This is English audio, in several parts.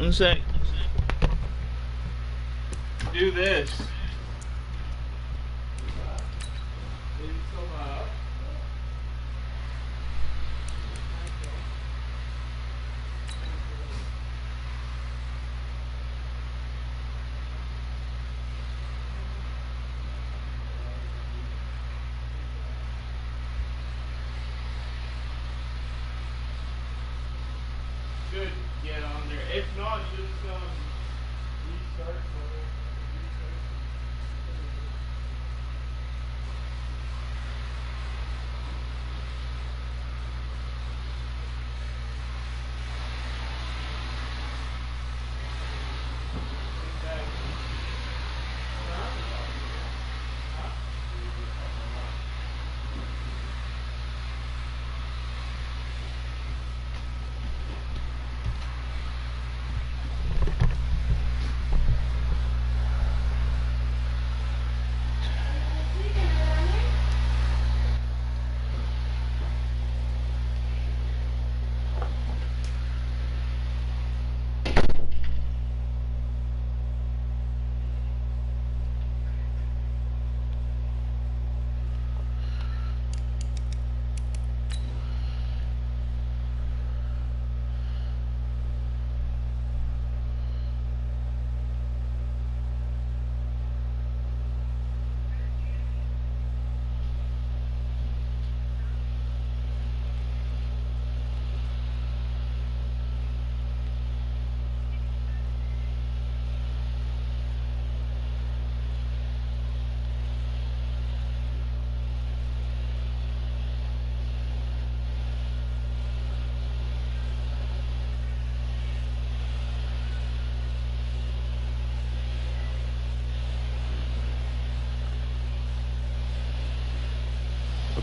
One sec. Do this. Should get on there. If not, just restart.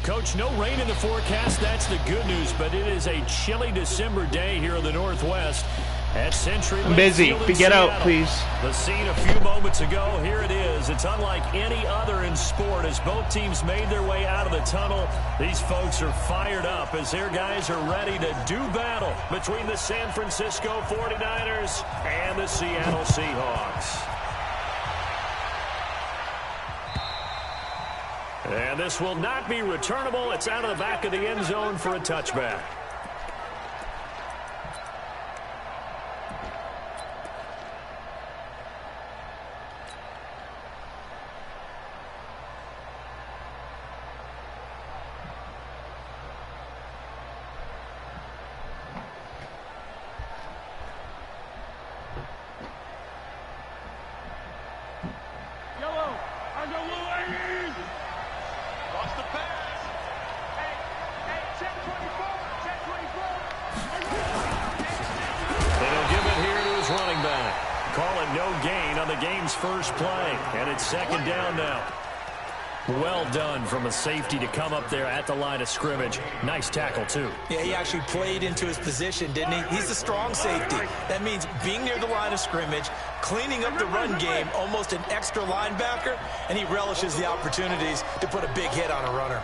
Coach, no rain in the forecast. That's the good news, but it is a chilly December day here in the Northwest at Century. I'm busy. Get out, please. The scene a few moments ago. Here it is. It's unlike any other in sport as both teams made their way out of the tunnel. These folks are fired up as their guys are ready to do battle between the San Francisco 49ers and the Seattle Seahawks. And this will not be returnable. It's out of the back of the end zone for a touchback. First play, and it's second down now. Well done from a safety to come up there at the line of scrimmage. Nice tackle, too. Yeah, he actually played into his position, didn't he? He's a strong safety. That means being near the line of scrimmage, cleaning up the run game, almost an extra linebacker, and he relishes the opportunities to put a big hit on a runner.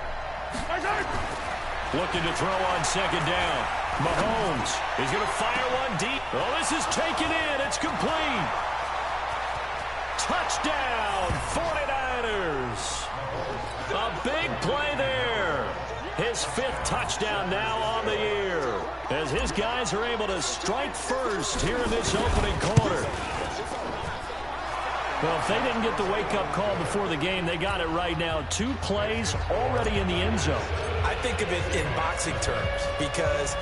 Looking to throw on second down. Mahomes is going to fire one deep. Oh, this is taken in. It's complete. Touchdown, 49ers. A big play there. His fifth touchdown now on the year as his guys are able to strike first here in this opening quarter. Well, if they didn't get the wake-up call before the game, they got it right now. 2 plays already in the end zone. I think of it in boxing terms because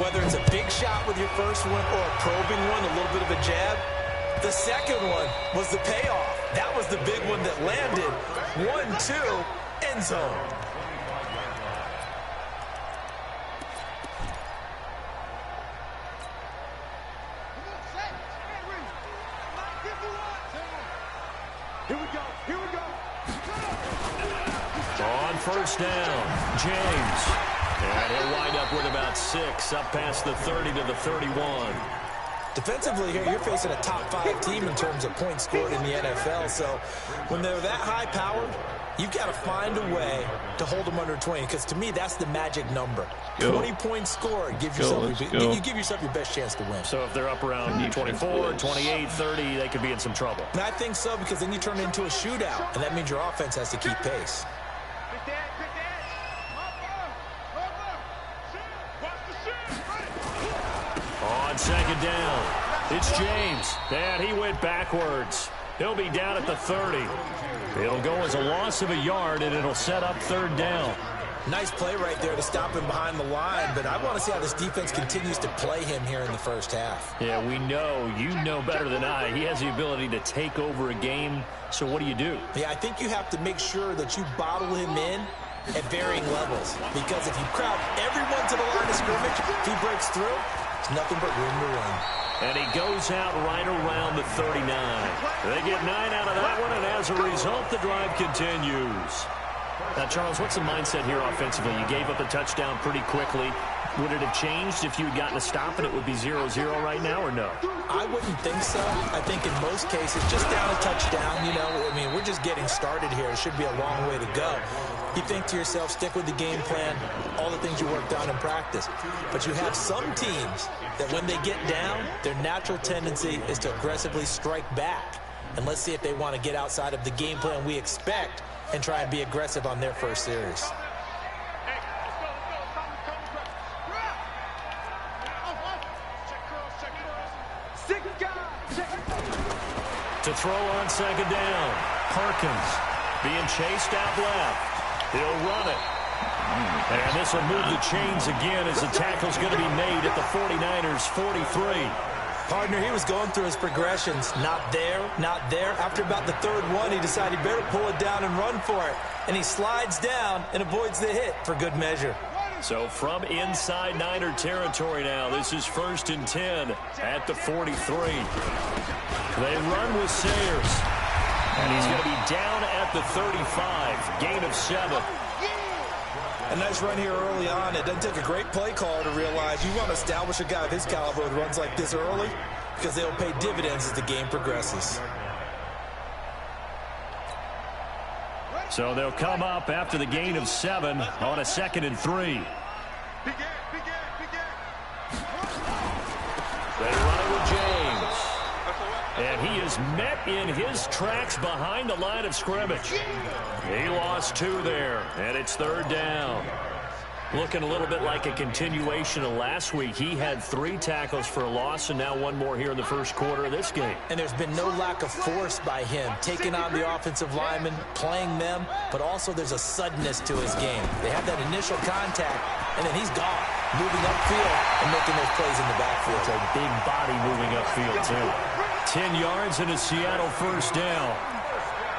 whether it's a big shot with your first one or a probing one, a little bit of a jab, the second one was the payoff. That was the big one that landed. 1-2, end zone. Here we go. On first down, James. And he'll wind up with about 6, up past the 30 to the 31. Defensively here, you're facing a top 5 team in terms of points scored in the NFL. So when they're that high-powered, You've got to find a way to hold them under 20, because to me, that's the magic number. 20 points scored gives yourself you give yourself your best chance to win. So if they're up around 24, 28, 30, they could be in some trouble. And I think so, because then you turn it into a shootout, and that means your offense has to keep pace. On second down, it's James. And he went backwards. He'll be down at the 30. It'll go as a loss of a yard, and it'll set up third down. Nice play right there to stop him behind the line, but I want to see how this defense continues to play him here in the first half. Yeah, we know. You know better than I. He has the ability to take over a game, so what do you do? Yeah, I think you have to make sure that you bottle him in at varying levels, because if you crowd everyone to the line of scrimmage, if he breaks through, it's nothing but room to run. And he goes out right around the 39. They get 9 out of that one, and as a result, the drive continues. Now, Charles, what's the mindset here offensively? You gave up a touchdown pretty quickly. Would it have changed if you had gotten a stop and it would be 0-0 right now, or no? I wouldn't think so. I think in most cases, just down a touchdown, you know, I mean, we're just getting started here. It should be a long way to go. You think to yourself, stick with the game plan, all the things you worked on in practice. But you have some teams that when they get down, their natural tendency is to aggressively strike back. And let's see if they want to get outside of the game plan we expect and try and be aggressive on their first series. To throw on second down, Perkins being chased out left. He'll run it. And this will move the chains again as the tackle's going to be made at the 49ers' 43. Partner, he was going through his progressions. Not there, not there. After about the third one, he decided he better pull it down and run for it. And he slides down and avoids the hit for good measure. So from inside Niner territory now, this is 1st and 10 at the 43. They run with Sayers. And he's going to be down at the 35. Gain of 7. A nice run here early on. It doesn't take a great play caller to realize you want to establish a guy of his caliber with runs like this early, because they'll pay dividends as the game progresses. So they'll come up after the gain of 7 on a 2nd and 3. They run it with James. And he is met in his tracks behind the line of scrimmage. He lost 2 there, and it's 3rd down. Looking a little bit like a continuation of last week. He had 3 tackles for a loss, and now 1 more here in the first quarter of this game. And there's been no lack of force by him, taking on the offensive linemen, playing them, but also there's a suddenness to his game. They have that initial contact, and then he's gone, moving upfield and making those plays in the backfield. It's a big body moving upfield, too. 10 yards and a Seattle 1st down.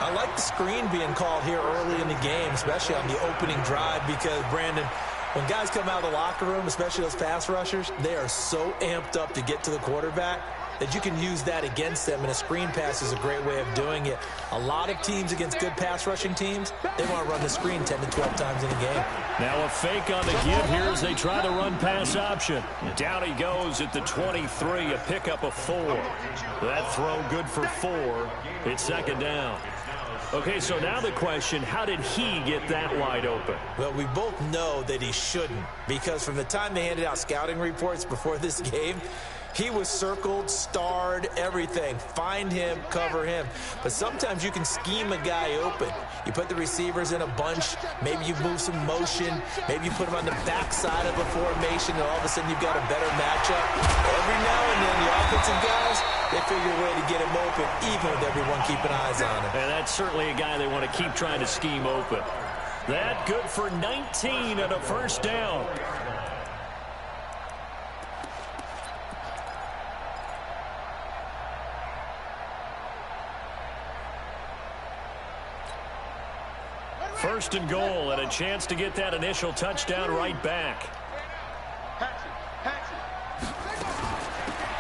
I like the screen being called here early in the game, especially on the opening drive, because, Brandon, when guys come out of the locker room, especially those pass rushers, they are so amped up to get to the quarterback that you can use that against them, and a screen pass is a great way of doing it. A lot of teams against good pass rushing teams, they want to run the screen 10 to 12 times in a game. Now a fake on the give here as they try the run-pass option. Down he goes at the 23, a pickup of 4. That throw good for 4. It's 2nd down. Okay, so now the question, how did he get that wide open? Well, we both know that he shouldn't, because from the time they handed out scouting reports before this game, he was circled, starred, everything. Find him, cover him. But sometimes you can scheme a guy open. You put the receivers in a bunch. Maybe you move some motion. Maybe you put him on the backside of a formation, and all of a sudden you've got a better matchup. Every now and then, the offensive guys, they figure a way to get him open, even with everyone keeping eyes on him. And that's certainly a guy they want to keep trying to scheme open. That good for 19 and a 1st down. First and goal, and a chance to get that initial touchdown right back.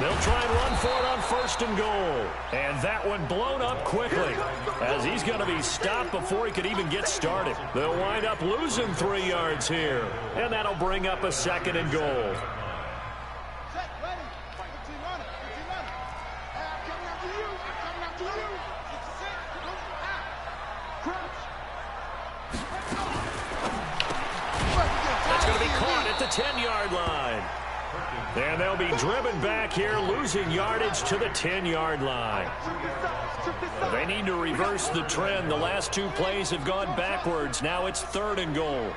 They'll try and run for it on 1st and goal. And that one blown up quickly, as he's going to be stopped before he could even get started. They'll wind up losing 3 yards here, and that'll bring up a 2nd and goal. 10-yard line. And they'll be driven back here, losing yardage to the 10-yard line. They need to reverse the trend. The last two plays have gone backwards. Now it's 3rd and goal.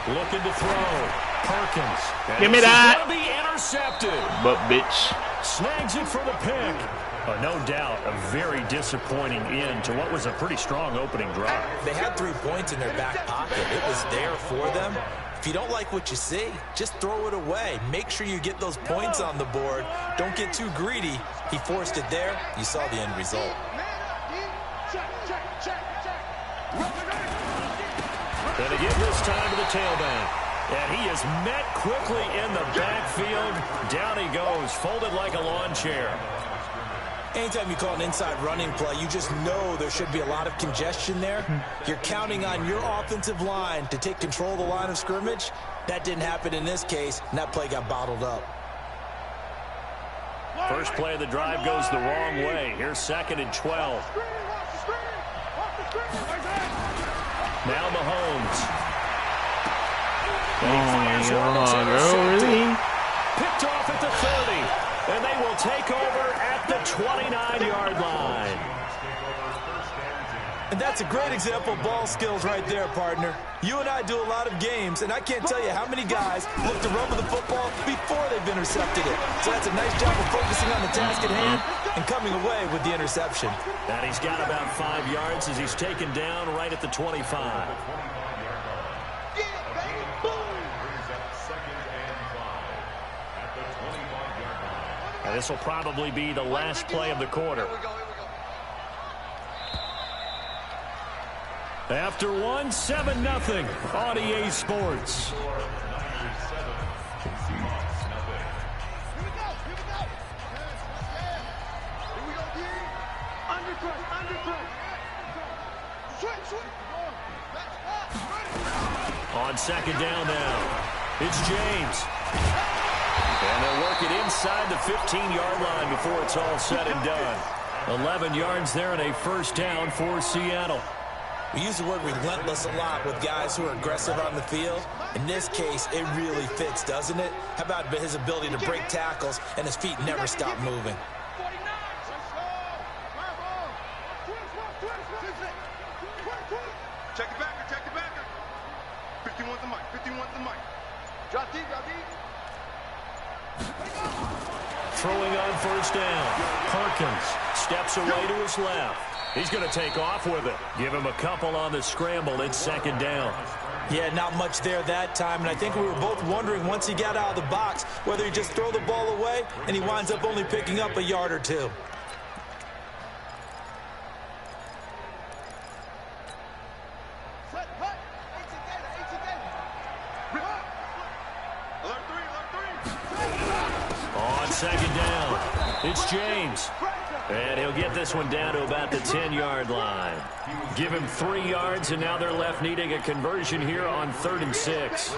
Looking to throw. Perkins. Give me that. Going to be intercepted. But bitch. Snags it for the pick. No doubt a very disappointing end to what was a pretty strong opening drive. They had 3 points in their back pocket. It was there for them. If you don't like what you see, just throw it away. Make sure you get those points on the board. Don't get too greedy. He forced it there. You saw the end result. And again this time to the tailback. And he is met quickly in the backfield. Down he goes, folded like a lawn chair. Anytime you call an inside running play, you just know there should be a lot of congestion there. You're counting on your offensive line to take control of the line of scrimmage. That didn't happen in this case, and that play got bottled up. First play of the drive goes the wrong way. Here's 2nd and 12. Now Mahomes. Really? Picked off at the 30. And they will take over at the 29-yard line. And that's a great example of ball skills right there, partner. You and I do a lot of games, and I can't tell you how many guys look to run with the football before they've intercepted it. So that's a nice job of focusing on the task at hand and coming away with the interception. And he's got about 5 yards as he's taken down right at the 25. And this will probably be the last play of the quarter. After one, 7-0 on EA Sports. On 2nd down now, it's James. And they'll work it inside the 15-yard line before it's all said and done. 11 yards there and a 1st down for Seattle. We use the word relentless a lot with guys who are aggressive on the field. In this case, it really fits, doesn't it? How about his ability to break tackles and his feet never stop moving? Check the backer, check the backer. 51 the mic, 51 the mic. Drop deep, drop deep. Throwing on 1st down. Perkins steps away to his left. He's going to take off with it. Give him a couple on the scramble. It's 2nd down. Yeah, not much there that time, and I think we were both wondering once he got out of the box whether he just throw the ball away and he winds up only picking up a yard or 2. On 2nd down, it's James. And he'll get this one down to about the 10-yard line. Give him 3 yards, and now they're left needing a conversion here on 3rd and 6.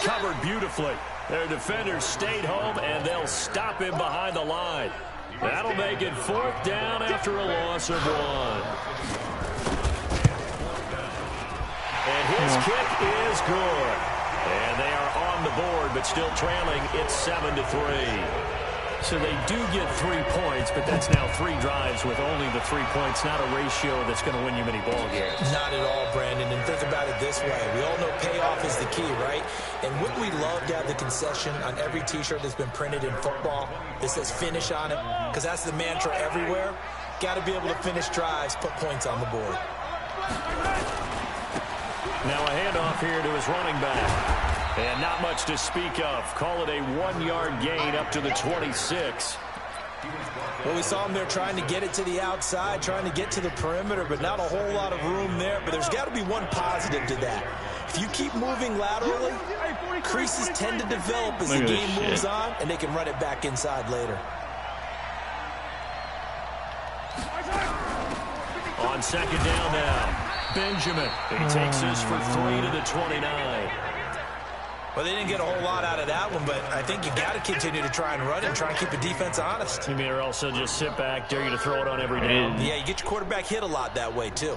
Covered beautifully. Their defenders stayed home, and they'll stop him behind the line. That'll make it 4th down after a loss of 1. And his kick is good. And they are on the board, but still trailing. It's 7-3. So they do get 3 points, but that's now 3 drives with only the 3 points, not a ratio that's going to win you many ball games. Not at all, Brandon. And think about it this way. We all know payoff is the key, right? And wouldn't we love to have the concession on every T-shirt that's been printed in football that says finish on it? Because that's the mantra everywhere. Got to be able to finish drives, put points on the board. Now a handoff here to his running back. And not much to speak of. Call it a 1-yard gain up to the 26. Well, we saw him there trying to get it to the outside, trying to get to the perimeter, but not a whole lot of room there. But there's got to be one positive to that. If you keep moving laterally, creases tend to develop as the game moves on, and they can run it back inside later. On second down now, Benjamin. He takes this for 3 to the 29. Well, they didn't get a whole lot out of that one, but I think you got to continue to try and run it and try and keep the defense honest. You mean or also just sit back, dare you to throw it on every down? Yeah, you get your quarterback hit a lot that way, too.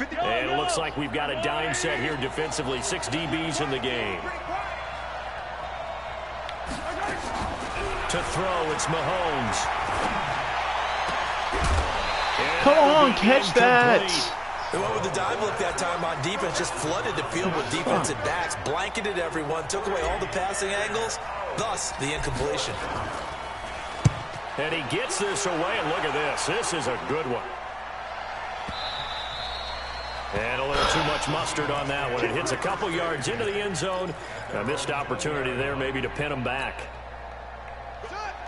And it looks like we've got a dime set here defensively. 6 DBs in the game. To throw, it's Mahomes. Come on, catch that. They went with the dive look that time on defense, just flooded the field with defensive backs, blanketed everyone, took away all the passing angles, thus the incompletion. And he gets this away, and look at this. This is a good one. And a little too much mustard on that one. It hits a couple yards into the end zone. A missed opportunity there maybe to pin him back.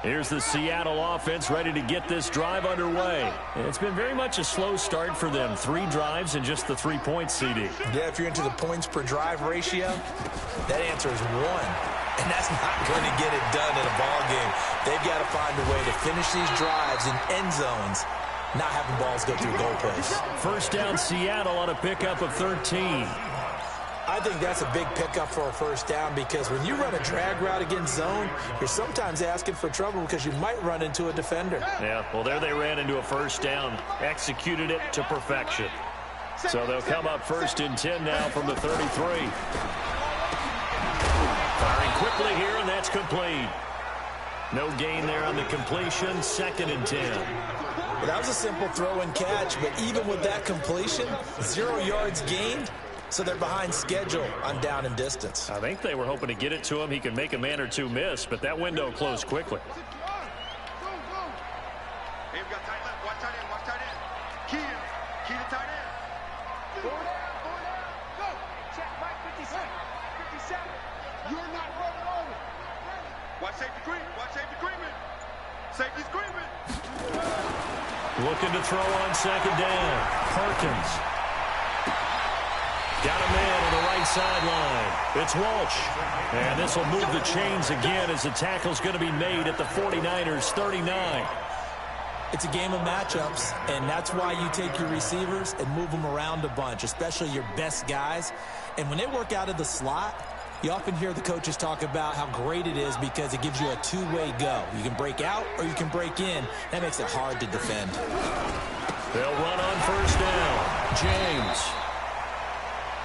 Here's the Seattle offense ready to get this drive underway. It's been very much a slow start for them. 3 drives and just the 3 points, CD. Yeah, if you're into the points per drive ratio, that answer is 1. And that's not going to get it done in a ball game. They've got to find a way to finish these drives in end zones, not having balls go through goalposts. First down, Seattle on a pickup of 13. I think that's a big pickup for a first down because when you run a drag route against zone, you're sometimes asking for trouble because you might run into a defender. Yeah, well, there they ran into a first down, executed it to perfection. So they'll come up first and 10 now from the 33. Firing quickly here, and that's complete. No gain there on the completion, 2nd and 10. Well, that was a simple throw and catch, but even with that completion, 0 yards gained. So they're behind schedule on down and distance. I think they were hoping to get it to him. He could make a man or two miss, but that window closed quickly. Hey, we got tight left. Watch tight end. Watch tight end. Key to tight end. Go down. Go. Check right 57. 57. You're not rolling over. Watch safety Green. Watch safety Greenman. Safety Greenman. Looking to throw on second down. Perkins. Got a man on the right sideline. It's Walsh. And this will move the chains again as the tackle's going to be made at the 49ers 39. It's a game of matchups, and that's why you take your receivers and move them around a bunch, especially your best guys. And when they work out of the slot, you often hear the coaches talk about how great it is because it gives you a two-way go. You can break out or you can break in. That makes it hard to defend. They'll run on first down. James.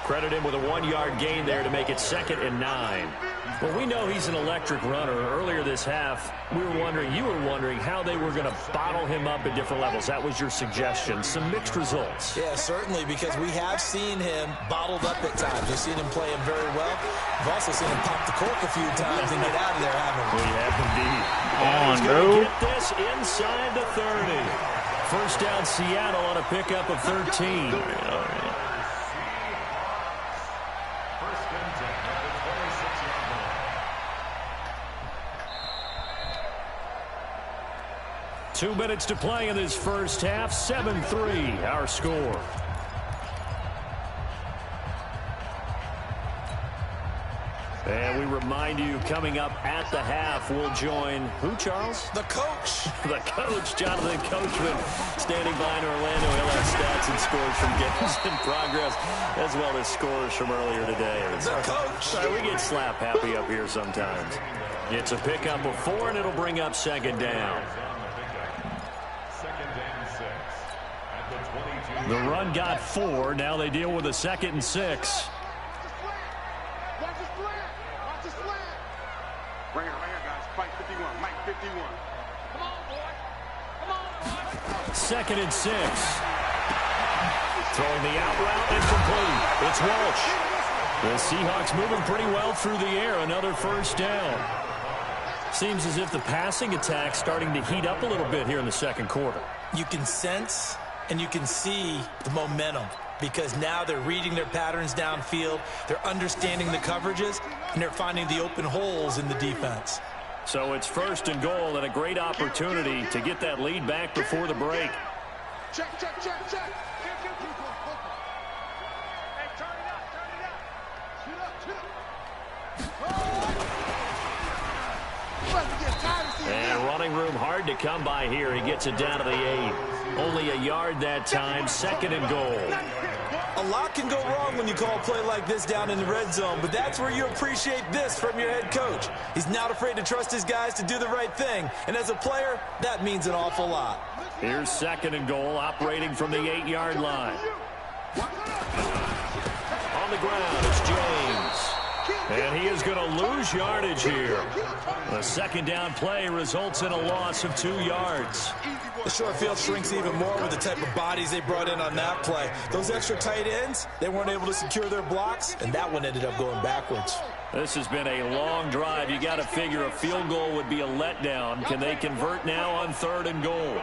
Credit him with a 1-yard gain there to make it 2nd and 9. Well, we know he's an electric runner. Earlier this half, you were wondering how they were going to bottle him up at different levels. That was your suggestion. Some mixed results. Yeah, certainly, because we have seen him bottled up at times. We've seen him play him very well. We've also seen him pop the cork a few times and get out of there, haven't we? We have indeed. On, bro. Get this inside the 30. First down, Seattle on a pickup of 13. All right. 2 minutes to play in this first half. 7-3, our score. And we remind you, coming up at the half, we'll join who, Charles? The coach. The coach, Jonathan Coachman, standing by in Orlando. He'll have stats and scores from games in progress, as well as scores from earlier today. The coach. Sorry, we get slap happy up here sometimes. It's a pickup of 4, and it'll bring up second down. The run got 4. Now they deal with a 2nd and 6. Right here, guys. Fight 51. Mike 51. Come on, boy. Come on, boy. 2nd and 6. Throwing the out route incomplete. It's Walsh. The Seahawks moving pretty well through the air. Another first down. Seems as if the passing attack's starting to heat up a little bit here in the second quarter. You can sense and you can see the momentum because now they're reading their patterns downfield, they're understanding the coverages, and they're finding the open holes in the defense. So it's 1st and goal and a great opportunity to get that lead back before the break. Check. Hey, turn it up. Shoot up. And running room hard to come by here. He gets it down to the 8. Only a yard that time. 2nd and goal. A lot can go wrong when you call a play like this down in the red zone, but that's where you appreciate this from your head coach. He's not afraid to trust his guys to do the right thing, and as a player, that means an awful lot. Here's 2nd and goal, operating from the 8-yard line. On the ground, it's James. And he is going to lose yardage here. The 2nd down play results in a loss of 2 yards. The short field shrinks even more with the type of bodies they brought in on that play. Those extra tight ends, they weren't able to secure their blocks, and that one ended up going backwards. This has been a long drive. You got to figure a field goal would be a letdown. Can they convert now on 3rd and goal?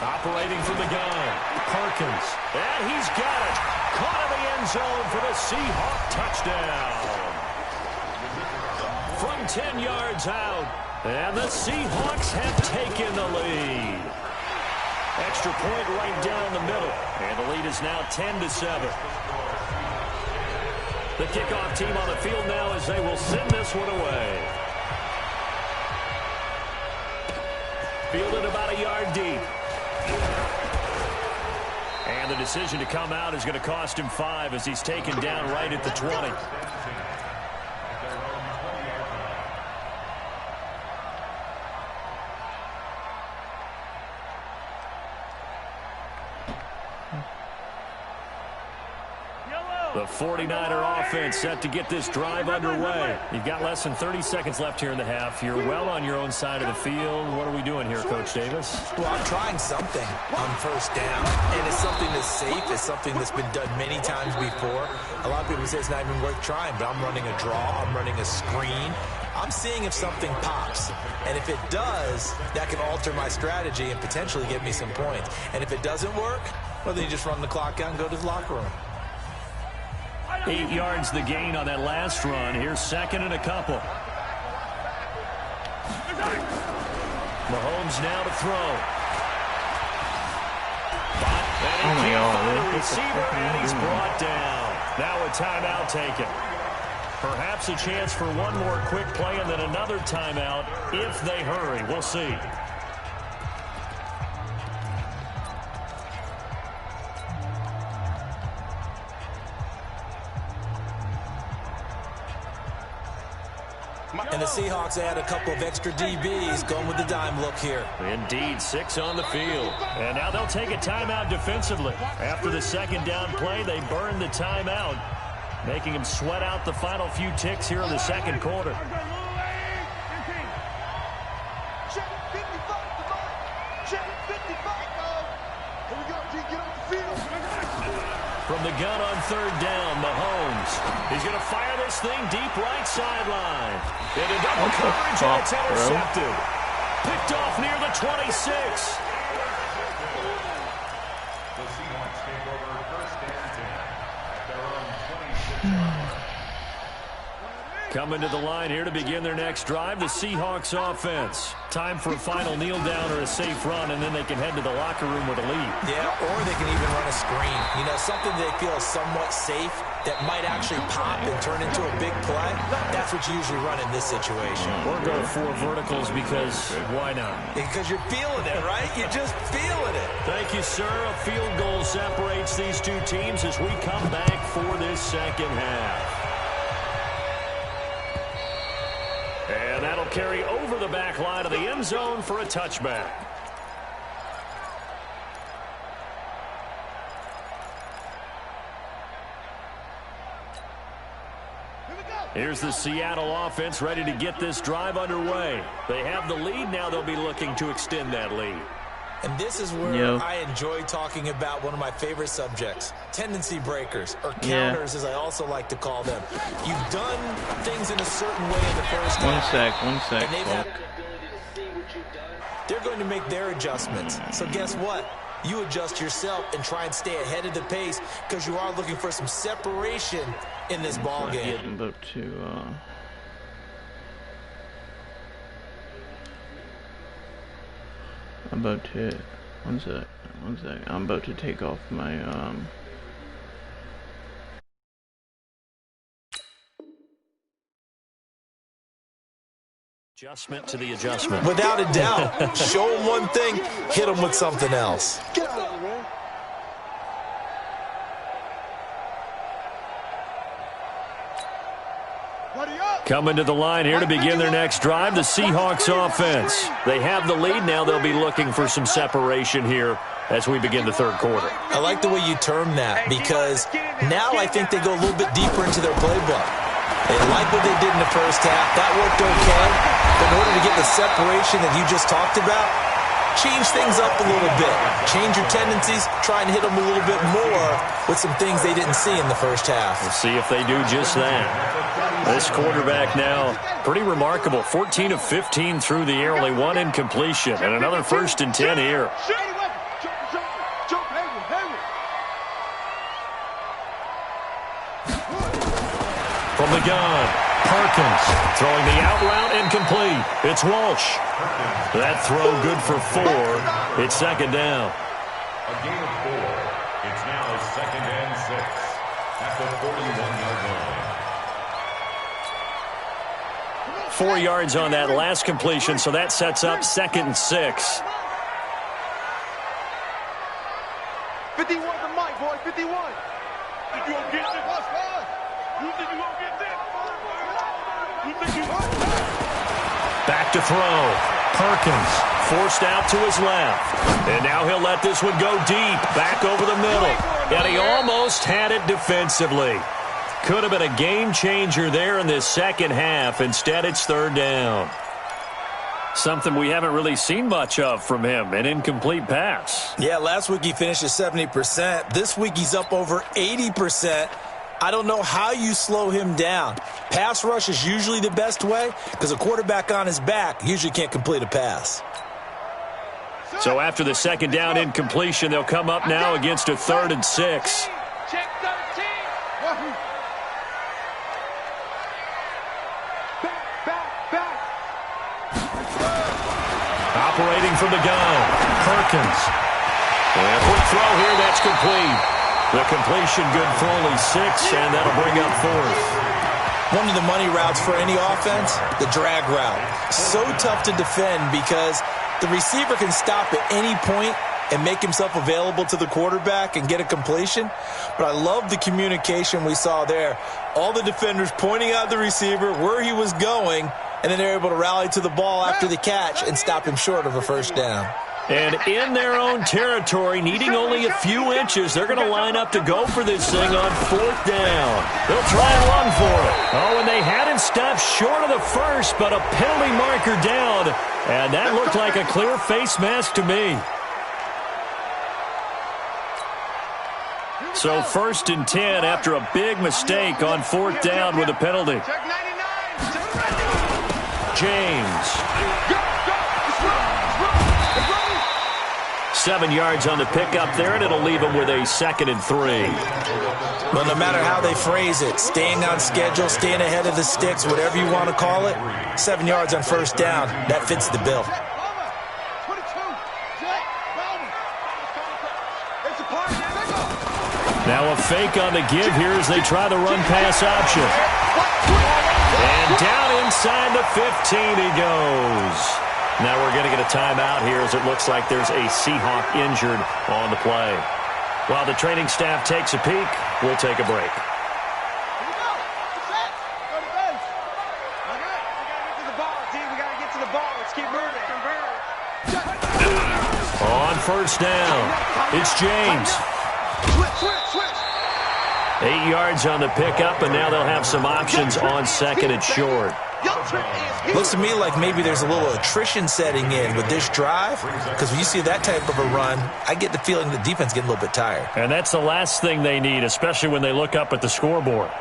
Operating from the gun, Perkins, and he's got it. Caught in the end zone for the Seahawk touchdown. From 10 yards out, and the Seahawks have taken the lead. Extra point right down the middle, and the lead is now 10-7. The kickoff team on the field now as they will send this one away. Fielded about a yard deep. And the decision to come out is going to cost him 5 as he's taken down right at the 20. The 49er offense set to get this drive underway. You've got less than 30 seconds left here in the half. You're well on your own side of the field. What are we doing here, Coach Davis? Well, I'm trying something on 1st down, and it's something that's safe. It's something that's been done many times before. A lot of people say it's not even worth trying, but I'm running a draw. I'm running a screen. I'm seeing if something pops, and if it does, that can alter my strategy and potentially get me some points. And if it doesn't work, well, then you just run the clock out and go to the locker room. 8 yards the gain on that last run. Here's 2nd and a couple. Mahomes now to throw. Oh my God. Receiver, and he's brought down. Now a timeout taken. Perhaps a chance for one more quick play and then another timeout if they hurry. We'll see. And the Seahawks add a couple of extra DBs going with the dime look here. Indeed, 6 on the field. And now they'll take a timeout defensively. After the 2nd down play, they burn the timeout, making them sweat out the final few ticks here in the 2nd quarter. From the gun on 3rd down, Mahomes. He's going to fire this thing deep right sideline. Into double coverage, and it's intercepted. Picked off near the 26. The Seahawks take over 1st and 10 at their own 26. Coming to the line here to begin their next drive, the Seahawks offense. Time for a final kneel down or a safe run, and then they can head to the locker room with a lead. Yeah, or they can even run a screen. You know, something they feel is somewhat safe that might actually pop and turn into a big play. That's what you usually run in this situation. Or go 4 verticals because why not? Because you're feeling it, right? You're just feeling it. Thank you, sir. A field goal separates these two teams as we come back for this 2nd half. And that'll carry over the back line of the end zone for a touchback. Here's the Seattle offense ready to get this drive underway. They have the lead. Now they'll be looking to extend that lead. And this is where I enjoy talking about one of my favorite subjects, tendency breakers, or counters, as I also like to call them. You've done things in a certain way in the first half. One sec. They're going to make their adjustments. So guess what? You adjust yourself and try and stay ahead of the pace because you are looking for some separation in this ball game. I'm about to one sec. I'm about to take off my adjustment to the adjustment. Without a doubt. Show them one thing, hit them with something else. Get out of here, man. Coming to the line here to begin their next drive, the Seahawks offense. They have the lead. Now they'll be looking for some separation here as we begin the third quarter. I like the way you term that, because now I think they go a little bit deeper into their playbook. They like what they did in the first half. That worked okay. But in order to get the separation that you just talked about, change things up a little bit. Change your tendencies. Try and hit them a little bit more with some things they didn't see in the first half. We'll see if they do just that. This quarterback now, pretty remarkable. 14 of 15 through the air, only one incompletion. And another 1st and 10 here. From the gun, Perkins throwing the out route incomplete. It's Walsh. That throw good for 4. It's 2nd down. A gain of 4. It's now 2nd and 6 at the 41-yard line. 4 yards on that last completion, so that sets up 2nd and 6. 51 the mic, boy, 51. You gonna get this? You think you gonna get this? You think you Back to throw. Perkins forced out to his left. And now he'll let this one go deep, back over the middle. And he almost had it defensively. Could have been a game changer there in this second half. Instead, it's 3rd down. Something we haven't really seen much of from him, an incomplete pass. Yeah, last week he finished at 70%. This week he's up over 80%. I don't know how you slow him down. Pass rush is usually the best way because a quarterback on his back usually can't complete a pass. So after the 2nd down incompletion, they'll come up now against a 3rd and 6. check 13? Back. Operating from the gun, Perkins. And a quick throw here, that's complete. The completion good for only 6, and that'll bring up 4th. One of the money routes for any offense, the drag route. So tough to defend because the receiver can stop at any point and make himself available to the quarterback and get a completion. But I love the communication we saw there. All the defenders pointing out the receiver, where he was going, and then they're able to rally to the ball after the catch and stop him short of a 1st down. And in their own territory, needing only a few inches, they're going to line up to go for this thing on 4th down. They'll try and run for it. Oh, and they had him stopped short of the 1st, but a penalty marker down. And that looked like a clear face mask to me. So 1st and 10 after a big mistake on 4th down with a penalty. James. 7 yards on the pickup there, and it'll leave him with a 2nd and 3. Well, no matter how they phrase it, staying on schedule, staying ahead of the sticks, whatever you want to call it, 7 yards on 1st down, that fits the bill. Now a fake on the give here as they try the run-pass option. And down inside the 15 he goes. Now we're going to get a timeout here as it looks like there's a Seahawk injured on the play. While the training staff takes a peek, we'll take a break. On 1st down, it's James. 8 yards on the pickup, and now they'll have some options on 2nd and short. Looks to me like maybe there's a little attrition setting in with this drive, because when you see that type of a run, I get the feeling the defense getting a little bit tired. And that's the last thing they need, especially when they look up at the scoreboard.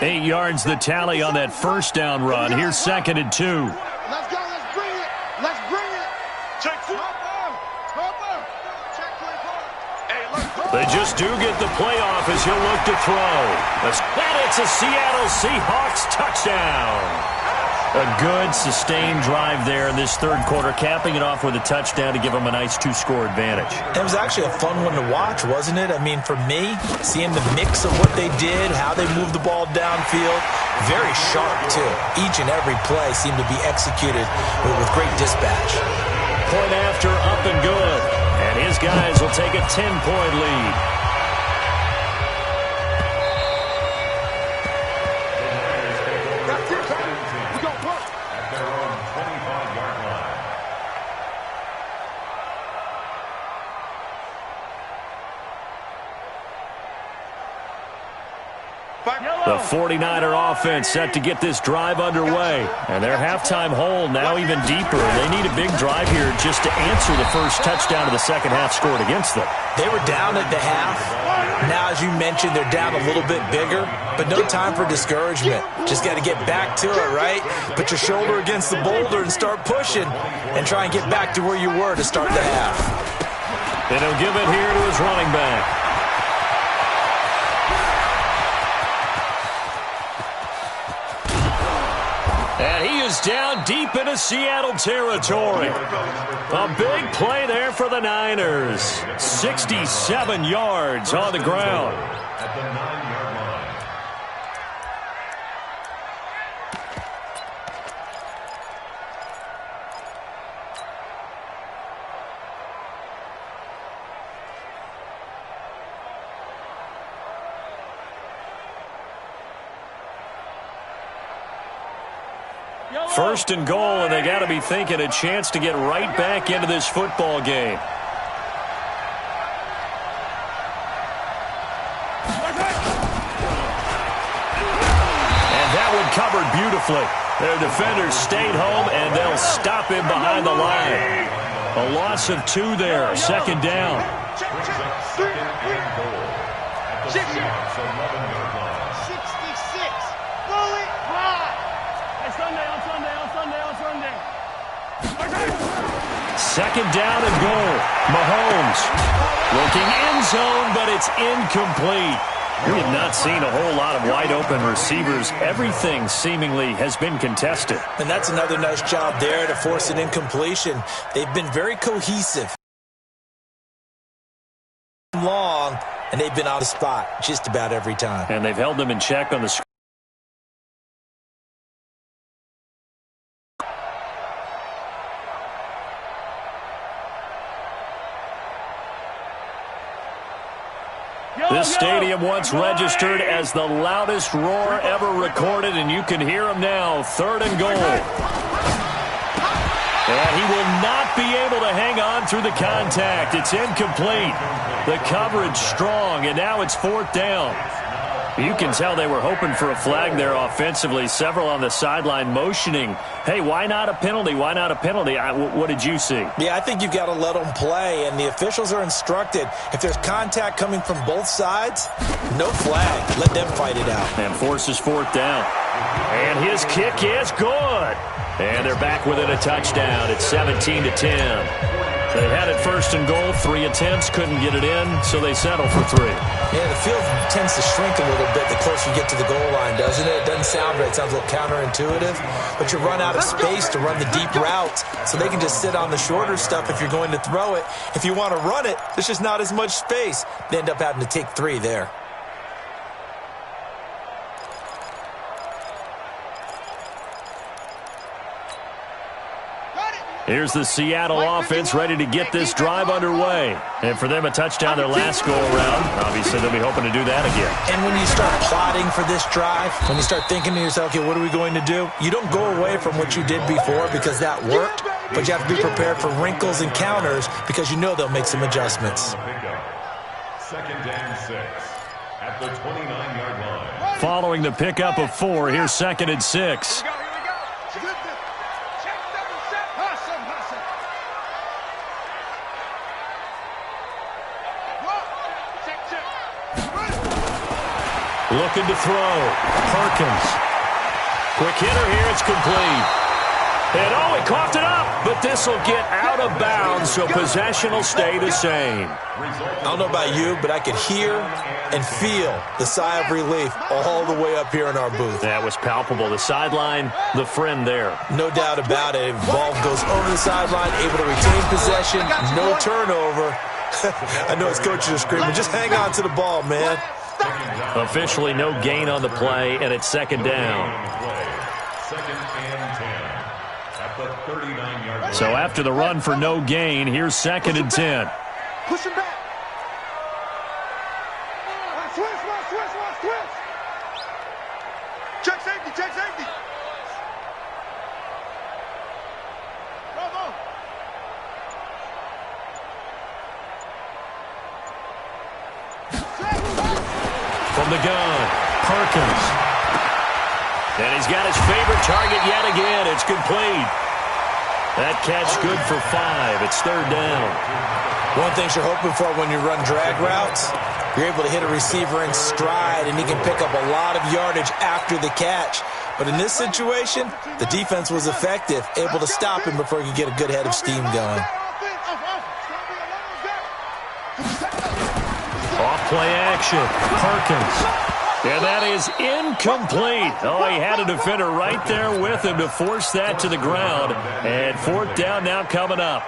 8 yards the tally on that first down run. Here's 2nd and 2. Let's go. Let's bring it. Let's bring it. Check four. Check 24. Hey, look. They just do get the playoff as he'll look to throw. And it's a Seattle Seahawks touchdown. A good, sustained drive there in this third quarter, capping it off with a touchdown to give them a nice 2-score advantage. It was actually a fun one to watch, wasn't it? I mean, for me, seeing the mix of what they did, how they moved the ball downfield, very sharp, too. Each and every play seemed to be executed with great dispatch. Point after, up and good. And his guys will take a 10-point lead. The 49er offense set to get this drive underway. And their halftime hole now even deeper. They need a big drive here just to answer the first touchdown of the second half scored against them. They were down at the half. Now, as you mentioned, they're down a little bit bigger, but no time for discouragement. Just got to get back to it, right? Put your shoulder against the boulder and start pushing and try and get back to where you were to start the half. And he'll give it here to his running back. And he is down deep into Seattle territory. A big play there for the Niners. 67 yards on the ground. At the 9-yard line. First and goal, and they got to be thinking a chance to get right back into this football game. And that one covered beautifully. Their defenders stayed home, and they'll stop him behind the line. A loss of 2 there, second down. Second and goal. At the Seahawks 11-yard line. 66. Bullet ride. Second down and goal. Mahomes looking end zone, but it's incomplete. We have not seen a whole lot of wide open receivers. Everything seemingly has been contested. And that's another nice job there to force an incompletion. They've been very cohesive. Long, and they've been on the spot just about every time. And they've held them in check on the screen. This stadium once registered as the loudest roar ever recorded, and you can hear him now. Third and goal. And he will not be able to hang on through the contact. It's incomplete. The coverage strong, and now it's fourth down. You can tell they were hoping for a flag there offensively. Several on the sideline motioning, hey, why not a penalty? Why not a penalty? What did you see? Yeah, I think you've got to let them play, and the officials are instructed. If there's contact coming from both sides, no flag. Let them fight it out. And forces fourth down. And his kick is good. And they're back within a touchdown. It's 17-10. They had it first and goal. 3 attempts, couldn't get it in, so they settle for 3. Yeah, the field tends to shrink a little bit the closer you get to the goal line, doesn't it? It doesn't sound right. It sounds a little counterintuitive. But you run out of space to run the deep routes, so they can just sit on the shorter stuff if you're going to throw it. If you want to run it, there's just not as much space. They end up having to take 3 there. Here's the Seattle offense ready to get this drive underway. And for them, a touchdown their last go-around. Obviously, they'll be hoping to do that again. And when you start plotting for this drive, when you start thinking to yourself, okay, what are we going to do? You don't go away from what you did before because that worked, but you have to be prepared for wrinkles and counters because you know they'll make some adjustments. Second and 6 at the 29-yard line. Following the pickup of 4, here's second and 6. Looking to throw. Perkins. Quick hitter here. It's complete. And oh, he coughed it up. But this will get out of bounds, so possession will stay the same. I don't know about you, but I could hear and feel the sigh of relief all the way up here in our booth. That was palpable. The sideline, the friend there. No doubt about it. Ball goes over the sideline, able to retain possession, no turnover. I know his coaches are screaming, just hang on to the ball, man. Officially no gain on the play, and it's second down. Second and 10 at the 39-yard line. So after the run for no gain, here's second and 10. Push him back. Switch. Check safety. Bravo. From the gun, Perkins. And he's got his favorite target yet again. It's complete. That catch good for 5. It's third down. One thing you're hoping for when you run drag routes, you're able to hit a receiver in stride, and he can pick up a lot of yardage after the catch. But in this situation, the defense was effective, able to stop him before he could get a good head of steam going. Off-play action, Perkins. And that is incomplete. Oh, he had a defender right there with him to force that to the ground. And fourth down now coming up.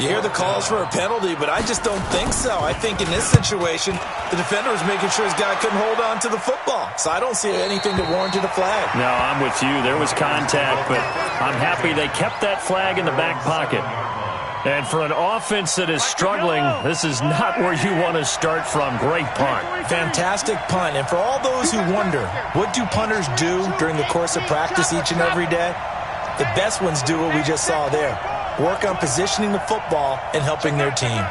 You hear the calls for a penalty, but I just don't think so. I think in this situation, the defender was making sure his guy couldn't hold on to the football. So I don't see anything to warrant a flag. No, I'm with you. There was contact, but I'm happy they kept that flag in the back pocket. And for an offense that is struggling, this is not where you want to start from. Great punt. Fantastic punt. And for all those who wonder, what do punters do during the course of practice each and every day? The best ones do what we just saw there. Work on positioning the football and helping their team.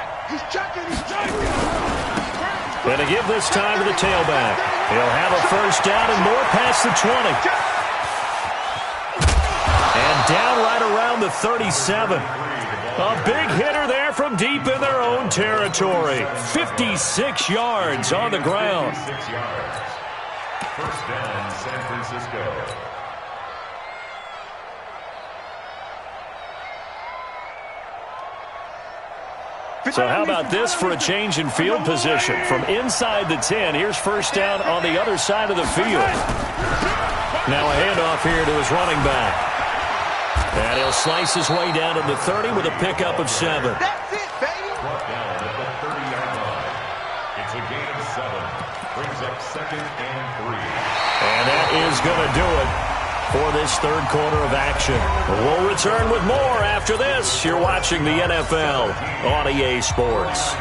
And to give this time to the tailback. He'll have a first down and more past the 20. And down right around the 37. A big hitter there from deep in their own territory. 56 yards on the ground. 56 yards. First down, San Francisco. So how about this for a change in field position? From inside the 10, here's first down on the other side of the field. Now a handoff here to his running back. And he'll slice his way down to the 30 with a pickup of 7. That's it, baby. Brought down at the 30-yard line. It's a gain of 7. Brings up second and 3. And that is going to do it for this third quarter of action. We'll return with more after this. You're watching the NFL on EA Sports.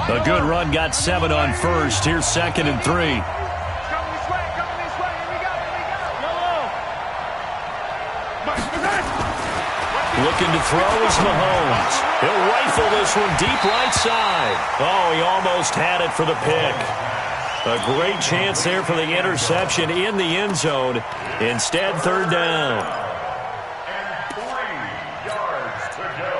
A good run got 7 on first. Here's second and 3. Coming this way. Here we go. Looking to throw is Mahomes. He'll rifle this one deep right side. Oh, he almost had it for the pick. A great chance there for the interception in the end zone. Instead, third down. And 3 yards to go.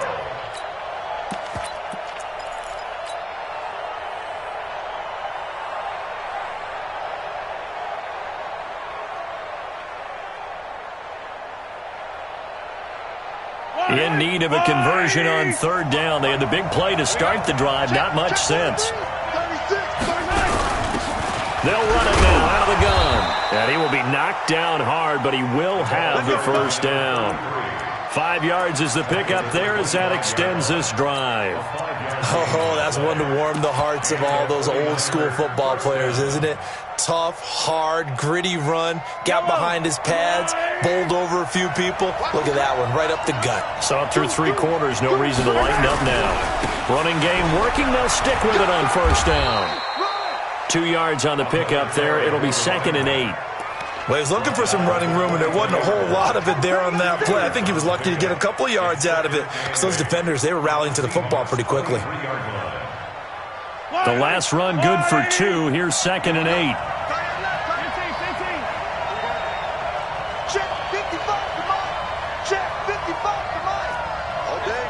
In need of a conversion on third down. They had the big play to start the drive. Not much sense. They'll run it now out of the gun. And he will be knocked down hard, but he will have the first down. 5 yards is the pickup there as that extends this drive. Oh, that's one to warm the hearts of all those old school football players, isn't it? Tough, hard, gritty run, got behind his pads, bowled over a few people. Look at that one, right up the gut. Saw through 3 quarters, no reason to lighten up now. Running game working, they'll stick with it on first down. 2 yards on the pickup there, it'll be second and 8. Well, he was looking for some running room, and there wasn't a whole lot of it there on that play. I think he was lucky to get a couple of yards out of it, because those defenders, they were rallying to the football pretty quickly. The last run good for 2. Here's second and 8. Check 55 to mine. Check 55 to mine. All day.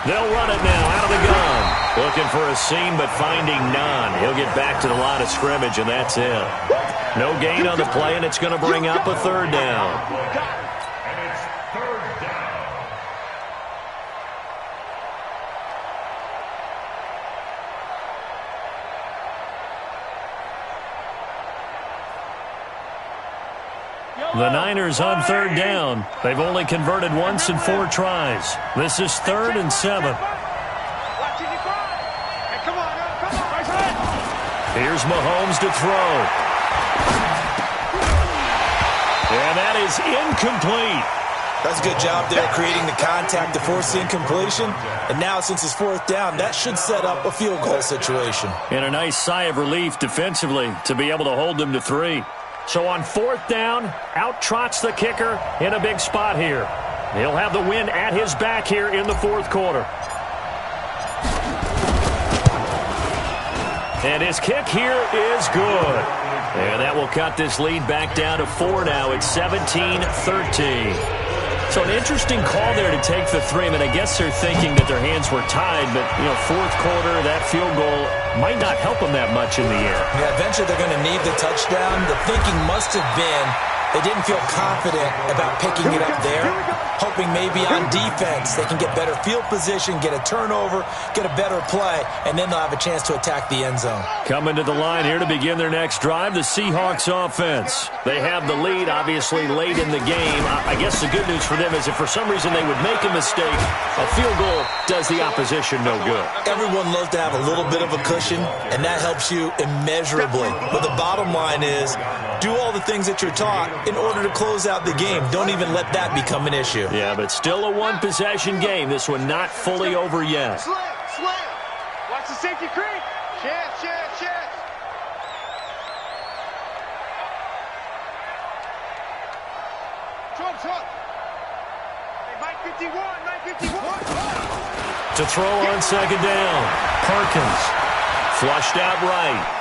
They'll run it now out of the gun. Looking for a seam, but finding none. He'll get back to the line of scrimmage, and that's it. No gain on the play, and it's going to bring up a third down. And it's third down. The Niners on third down. They've only converted once in 4 tries. This is 3rd and 7. Here's Mahomes to throw. And that is incomplete. That's a good job there creating the contact to force the incompletion. And now since it's 4th down, that should set up a field goal situation. And a nice sigh of relief defensively to be able to hold them to 3. So on 4th down, out trots the kicker in a big spot here. He'll have the win at his back here in the 4th quarter. And his kick here is good. And that will cut this lead back down to 4 now. It's 17-13. So an interesting call there to take the 3. I mean, I guess they're thinking that their hands were tied, but, 4th quarter, that field goal might not help them that much in the air. Yeah, eventually they're going to need the touchdown. The thinking must have been they didn't feel confident about picking it up there, hoping maybe on defense they can get better field position, get a turnover, get a better play, and then they'll have a chance to attack the end zone. Coming to the line here to begin their next drive, the Seahawks offense. They have the lead, obviously, late in the game. I guess the good news for them is if for some reason they would make a mistake, a field goal does the opposition no good. Everyone loves to have a little bit of a cushion, and that helps you immeasurably. But the bottom line is, do all the things that you're taught in order to close out the game. Don't even let that become an issue. Yeah, but still a one-possession game. This one not fully over yet. Slam. Watch the safety creep. Chance. Trump. Hey, Mike 51. To throw on 2nd down. Perkins. Flushed out right.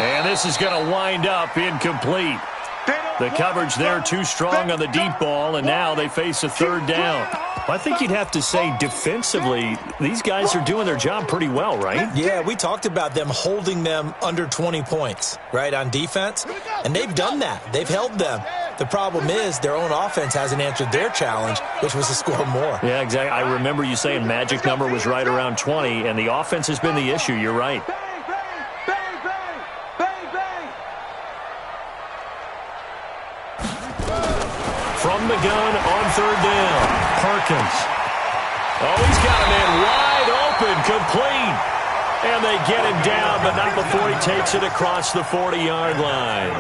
And this is going to wind up incomplete. The coverage there too strong on the deep ball, and now they face a 3rd down. I think you'd have to say defensively, these guys are doing their job pretty well, right? Yeah, we talked about them holding them under 20 points, right, on defense, and they've done that. They've held them. The problem is their own offense hasn't answered their challenge, which was to score more. Yeah, exactly. I remember you saying magic number was right around 20, and the offense has been the issue. You're right. From the gun on 3rd down, Perkins. Oh, he's got a man wide open, complete. And they get him down, but not before he takes it across the 40-yard line.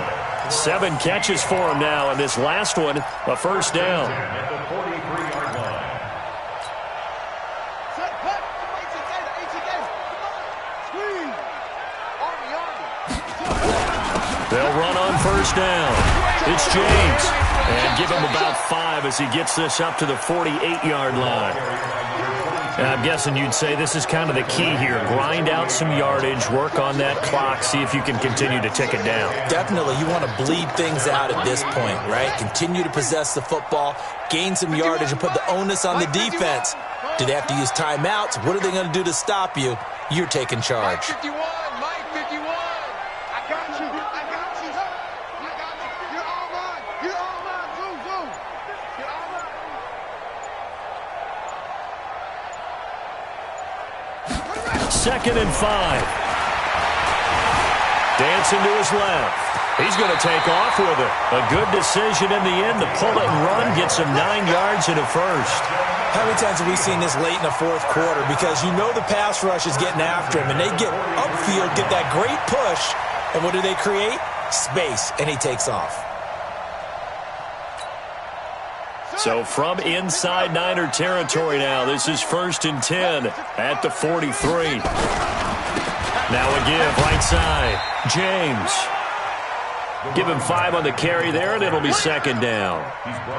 7 catches for him now, and this last one, a 1st down. At the 43-yard line. They'll run on 1st down. It's James. And give him about 5 as he gets this up to the 48-yard line. And I'm guessing you'd say this is kind of the key here. Grind out some yardage, work on that clock, see if you can continue to tick it down. Definitely. You want to bleed things out at this point, right? Continue to possess the football, gain some yardage, and put the onus on the defense. Do they have to use timeouts? What are they going to do to stop you? You're taking charge. Mike 51. I got you. You're all mine. Zoom. You're all mine. 2nd and 5. Dancing to his left. He's going to take off with it. A good decision in the end to pull it and run, get some 9 yards and a 1st. How many times have we seen this late in the 4th quarter? Because you know the pass rush is getting after him, and they get upfield, get that great push, and what do they create? Space, and he takes off. So from inside Niner territory now, this is 1st and 10 at the 43. Now a give right side. James. Give him 5 on the carry there, and it'll be 2nd down.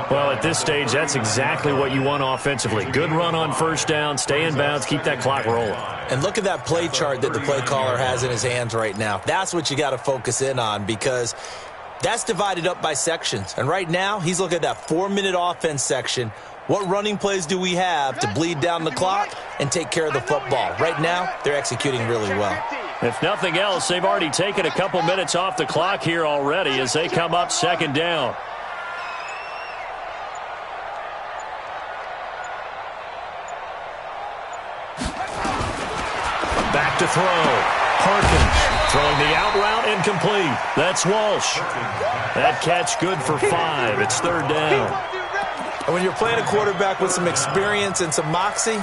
Well, at this stage, that's exactly what you want offensively. Good run on 1st down, stay in bounds, keep that clock rolling. And look at that play chart that the play caller has in his hands right now. That's what you got to focus in on, because that's divided up by sections. And right now, he's looking at that 4-minute offense section What running plays do we have to bleed down the clock and take care of the football? Right now, they're executing really well. If nothing else, they've already taken a couple minutes off the clock here already as they come up second down. Back to throw. Perkins throwing the out route incomplete. That's Walsh. That catch good for 5. It's third down. And when you're playing a quarterback with some experience and some moxie,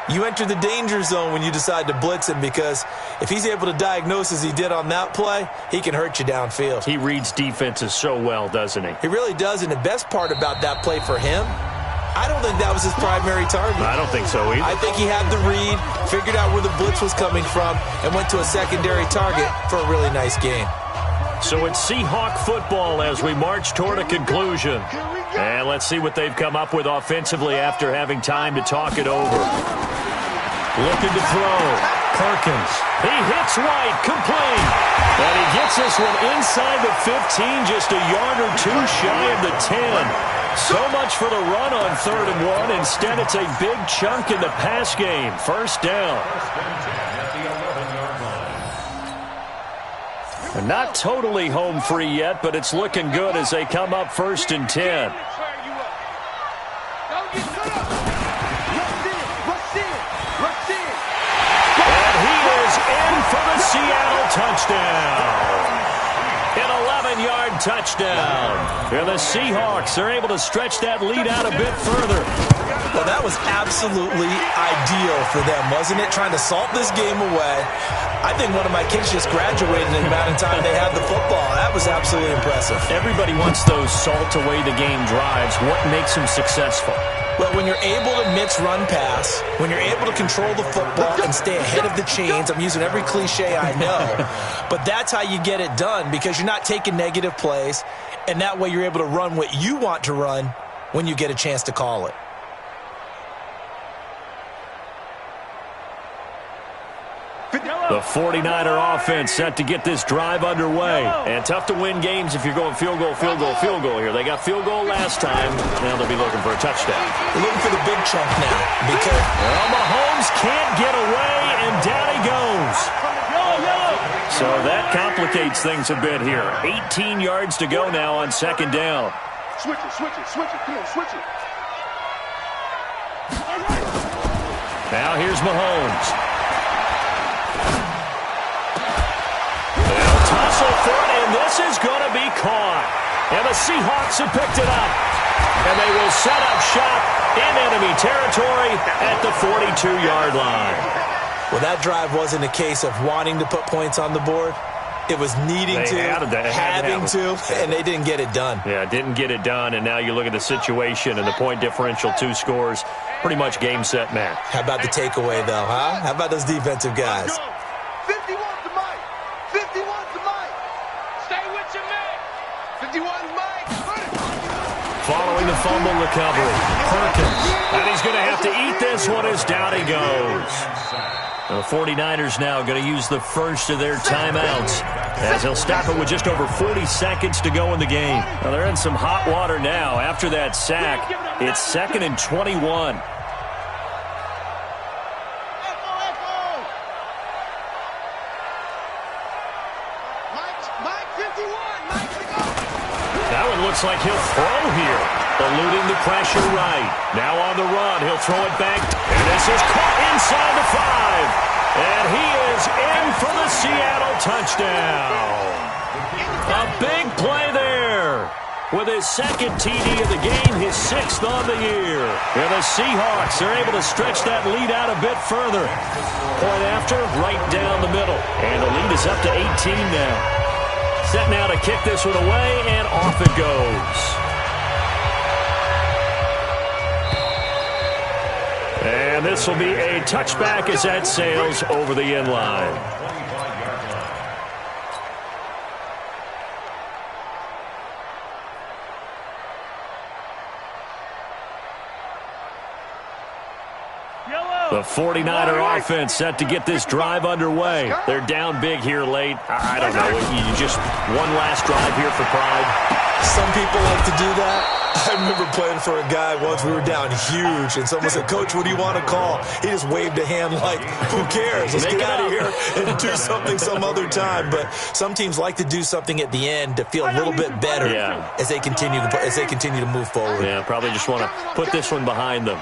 you enter the danger zone when you decide to blitz him, because if he's able to diagnose as he did on that play, he can hurt you downfield. He reads defenses so well, doesn't he? He really does, and the best part about that play for him, I don't think that was his primary target. I don't think so either. I think he had the read, figured out where the blitz was coming from, and went to a secondary target for a really nice game. So it's Seahawk football as we march toward a conclusion. And let's see what they've come up with offensively after having time to talk it over. Looking to throw. Perkins. He hits White. Complete. And he gets this one inside the 15, just a yard or two shy of the 10. So much for the run on 3rd and 1. Instead, it's a big chunk in the pass game. First down. And not totally home free yet, but it's looking good as they come up 1st and 10. And he is in for the Seattle touchdown. An 11-yard touchdown. And the Seahawks are able to stretch that lead out a bit further. Well, that was absolutely ideal for them, wasn't it? Trying to salt this game away. I think one of my kids just graduated in the amount of time they had the football. That was absolutely impressive. Everybody wants those salt-away-the-game drives. What makes them successful? Well, when you're able to mix run pass, when you're able to control the football and stay ahead of the chains, I'm using every cliche I know, but that's how you get it done, because you're not taking negative plays, and that way you're able to run what you want to run when you get a chance to call it. The 49er offense set to get this drive underway. And tough to win games if you're going field goal, field goal, field goal here. They got field goal last time. Now they'll be looking for a touchdown. They're looking for the big chunk now. Because Mahomes can't get away, and down he goes. So that complicates things a bit here. 18 yards to go now on 2nd down. Switch it, switch it, switch it. Come on, switch it. Now here's Mahomes. Tussle for it, and this is going to be caught. And the Seahawks have picked it up. And they will set up shop in enemy territory at the 42-yard line. Well, that drive wasn't a case of wanting to put points on the board. It was needing to, having to, and they didn't get it done. Yeah, didn't get it done, and now you look at the situation and the point differential, 2 scores, pretty much game, set, match. How about the takeaway, though, huh? How about those defensive guys? 51 to Mike. 51 to Mike. Stay with your man. 51 Mike. Following the fumble recovery, Perkins. And he's going to have to eat this one as down he goes. The 49ers now going to use the first of their timeouts as they'll stop it with just over 40 seconds to go in the game. Well, they're in some hot water now. After that sack, it's 2nd and 21. That one looks like he'll throw here. Eluding the pressure right. Now on the run. He'll throw it back. And this is caught inside the 5. And he is in for the Seattle touchdown. A big play there. With his 2nd TD of the game, his 6th on the year. And the Seahawks are able to stretch that lead out a bit further. Point after, right down the middle. And the lead is up to 18 now. Set now to kick this one away, and off it goes. And this will be a touchback as that sails over the end line. The 49er offense set to get this drive underway. They're down big here late. I don't know. You just one last drive here for pride. Some people like to do that. I remember playing for a guy once. We were down huge, and someone said, "Coach, what do you want to call?" He just waved a hand like, "Who cares? Let's get out of here and do something some other time." But some teams like to do something at the end to feel a little bit better as they continue to move forward. Yeah, probably just want to put this one behind them.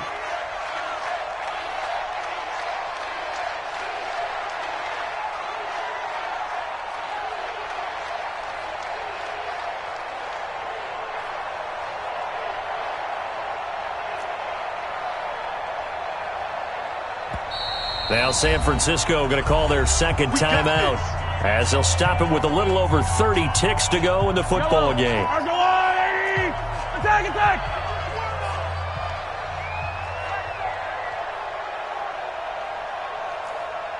Now San Francisco going to call their second timeout as they'll stop it with a little over 30 ticks to go in the football game. Attack, attack!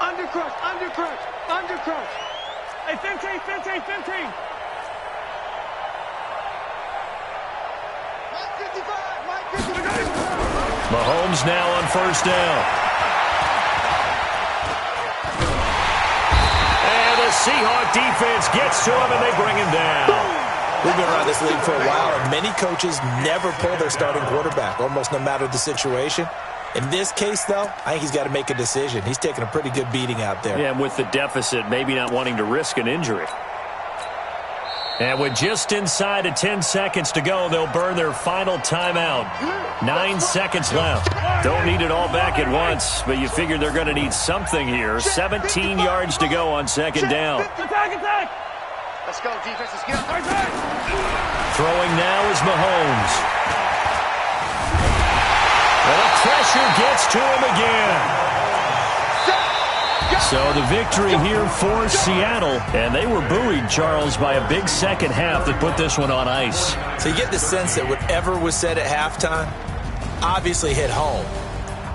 Undercrush, undercrush, undercrush. Hey, 15, 15, 15. Mike 55, Mike 55. Mahomes now on first down. Seahawk defense gets to him, and they bring him down. We've been around this league for a while, and many coaches never pull their starting quarterback, almost no matter the situation. In this case, though, I think he's got to make a decision. He's taking a pretty good beating out there. Yeah, and with the deficit, maybe not wanting to risk an injury. And with just inside of 10 seconds to go, they'll burn their final timeout. 9 seconds left. Don't need it all back at once, but you figure they're going to need something here. 17 yards to go on second down. Attack, attack! Let's go, defense, let's go. Throwing now is Mahomes. And the pressure gets to him again. So the victory here for Seattle, and they were buoyed, Charles, by a big second half that put this one on ice. So you get the sense that whatever was said at halftime obviously hit home.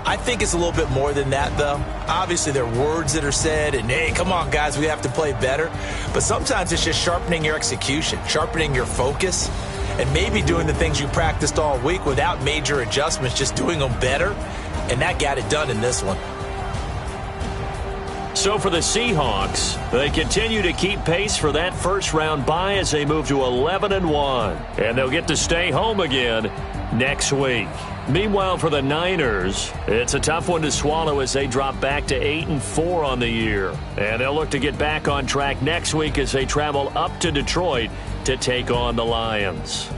I think it's a little bit more than that, though. Obviously, there are words that are said, and, hey, come on, guys, we have to play better. But sometimes it's just sharpening your execution, sharpening your focus, and maybe doing the things you practiced all week without major adjustments, just doing them better. And that got it done in this one. So for the Seahawks, they continue to keep pace for that first-round bye as they move to 11-1. And they'll get to stay home again next week. Meanwhile, for the Niners, it's a tough one to swallow as they drop back to 8-4 on the year. And they'll look to get back on track next week as they travel up to Detroit to take on the Lions.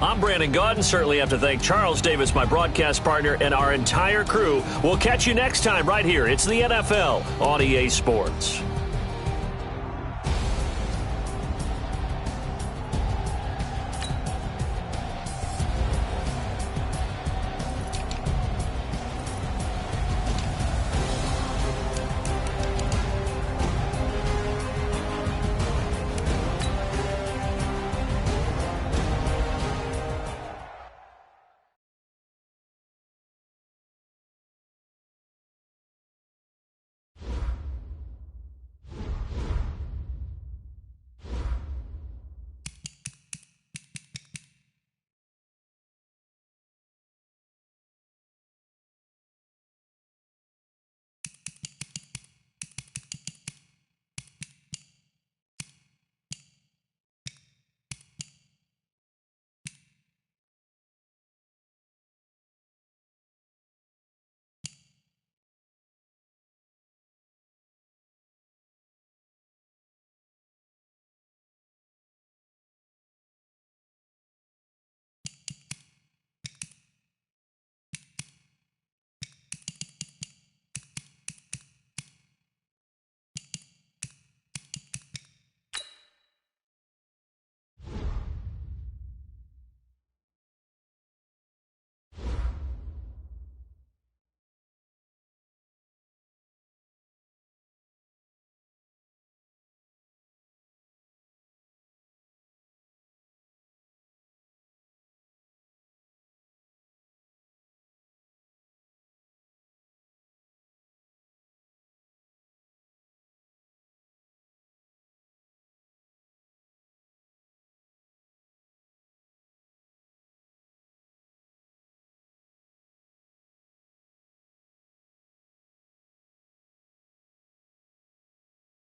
I'm Brandon Gaudin. Certainly have to thank Charles Davis, my broadcast partner, and our entire crew. We'll catch you next time right here. It's the NFL on EA Sports.